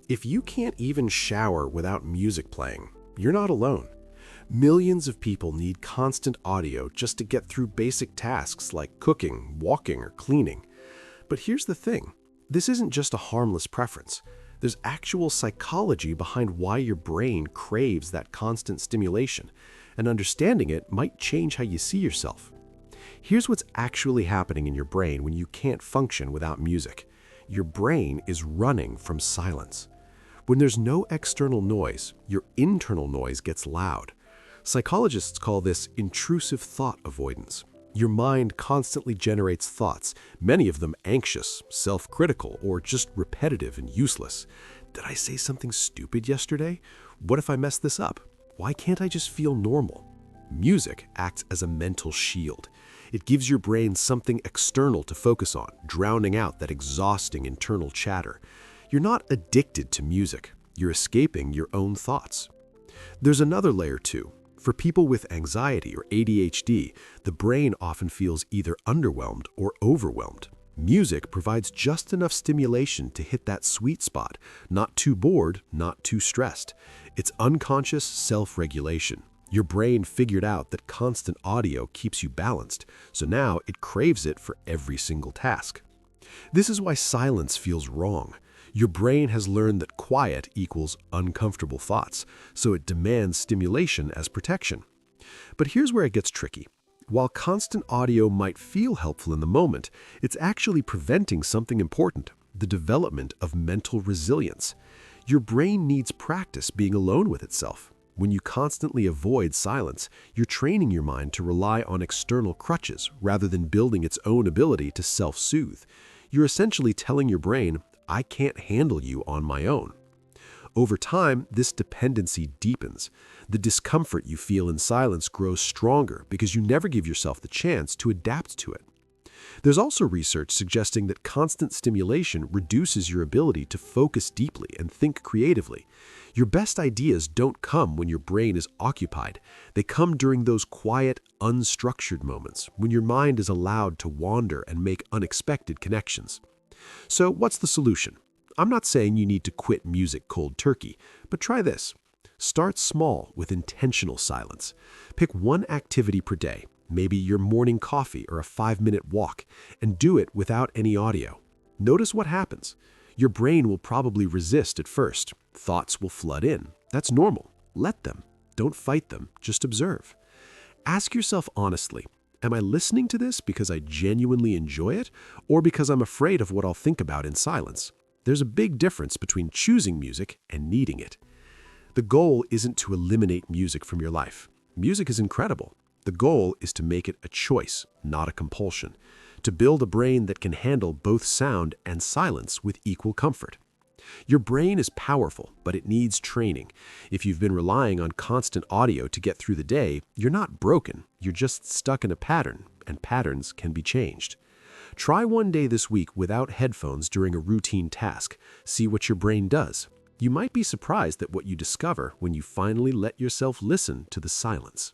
If you can't even shower without music playing, you're not alone. Millions of people need constant audio just to get through basic tasks like cooking, walking, or cleaning. But here's the thing. This isn't just a harmless preference. There's actual psychology behind why your brain craves that constant stimulation, and understanding it might change how you see yourself. Here's what's actually happening in your brain when you can't function without music. Your brain is running from silence. When there's no external noise, your internal noise gets loud. Psychologists call this intrusive thought avoidance. Your mind constantly generates thoughts, many of them anxious, self-critical, or just repetitive and useless. Did I say something stupid yesterday? What if I mess this up? Why can't I just feel normal? Music acts as a mental shield. It gives your brain something external to focus on, drowning out that exhausting internal chatter. You're not addicted to music. You're escaping your own thoughts. There's another layer too. For people with anxiety or ADHD, the brain often feels either underwhelmed or overwhelmed. Music provides just enough stimulation to hit that sweet spot, not too bored, not too stressed. It's unconscious self-regulation. Your brain figured out that constant audio keeps you balanced, so now it craves it for every single task. This is why silence feels wrong. Your brain has learned that quiet equals uncomfortable thoughts, so it demands stimulation as protection. But here's where it gets tricky. While constant audio might feel helpful in the moment, it's actually preventing something important, the development of mental resilience. Your brain needs practice being alone with itself. When you constantly avoid silence, you're training your mind to rely on external crutches rather than building its own ability to self-soothe. You're essentially telling your brain, I can't handle you on my own. Over time, this dependency deepens. The discomfort you feel in silence grows stronger because you never give yourself the chance to adapt to it. There's also research suggesting that constant stimulation reduces your ability to focus deeply and think creatively. Your best ideas don't come when your brain is occupied. They come during those quiet, unstructured moments when your mind is allowed to wander and make unexpected connections. So what's the solution? I'm not saying you need to quit music cold turkey, but try this. Start small with intentional silence. Pick one activity per day, maybe your morning coffee or a 5-minute walk, and do it without any audio. Notice what happens. Your brain will probably resist at first. Thoughts will flood in. That's normal. Let them. Don't fight them. Just observe. Ask yourself honestly, am I listening to this because I genuinely enjoy it, or because I'm afraid of what I'll think about in silence? There's a big difference between choosing music and needing it. The goal isn't to eliminate music from your life. Music is incredible. The goal is to make it a choice, not a compulsion. To build a brain that can handle both sound and silence with equal comfort. Your brain is powerful, but it needs training. If you've been relying on constant audio to get through the day, you're not broken. You're just stuck in a pattern, and patterns can be changed. Try one day this week without headphones during a routine task. See what your brain does. You might be surprised at what you discover when you finally let yourself listen to the silence.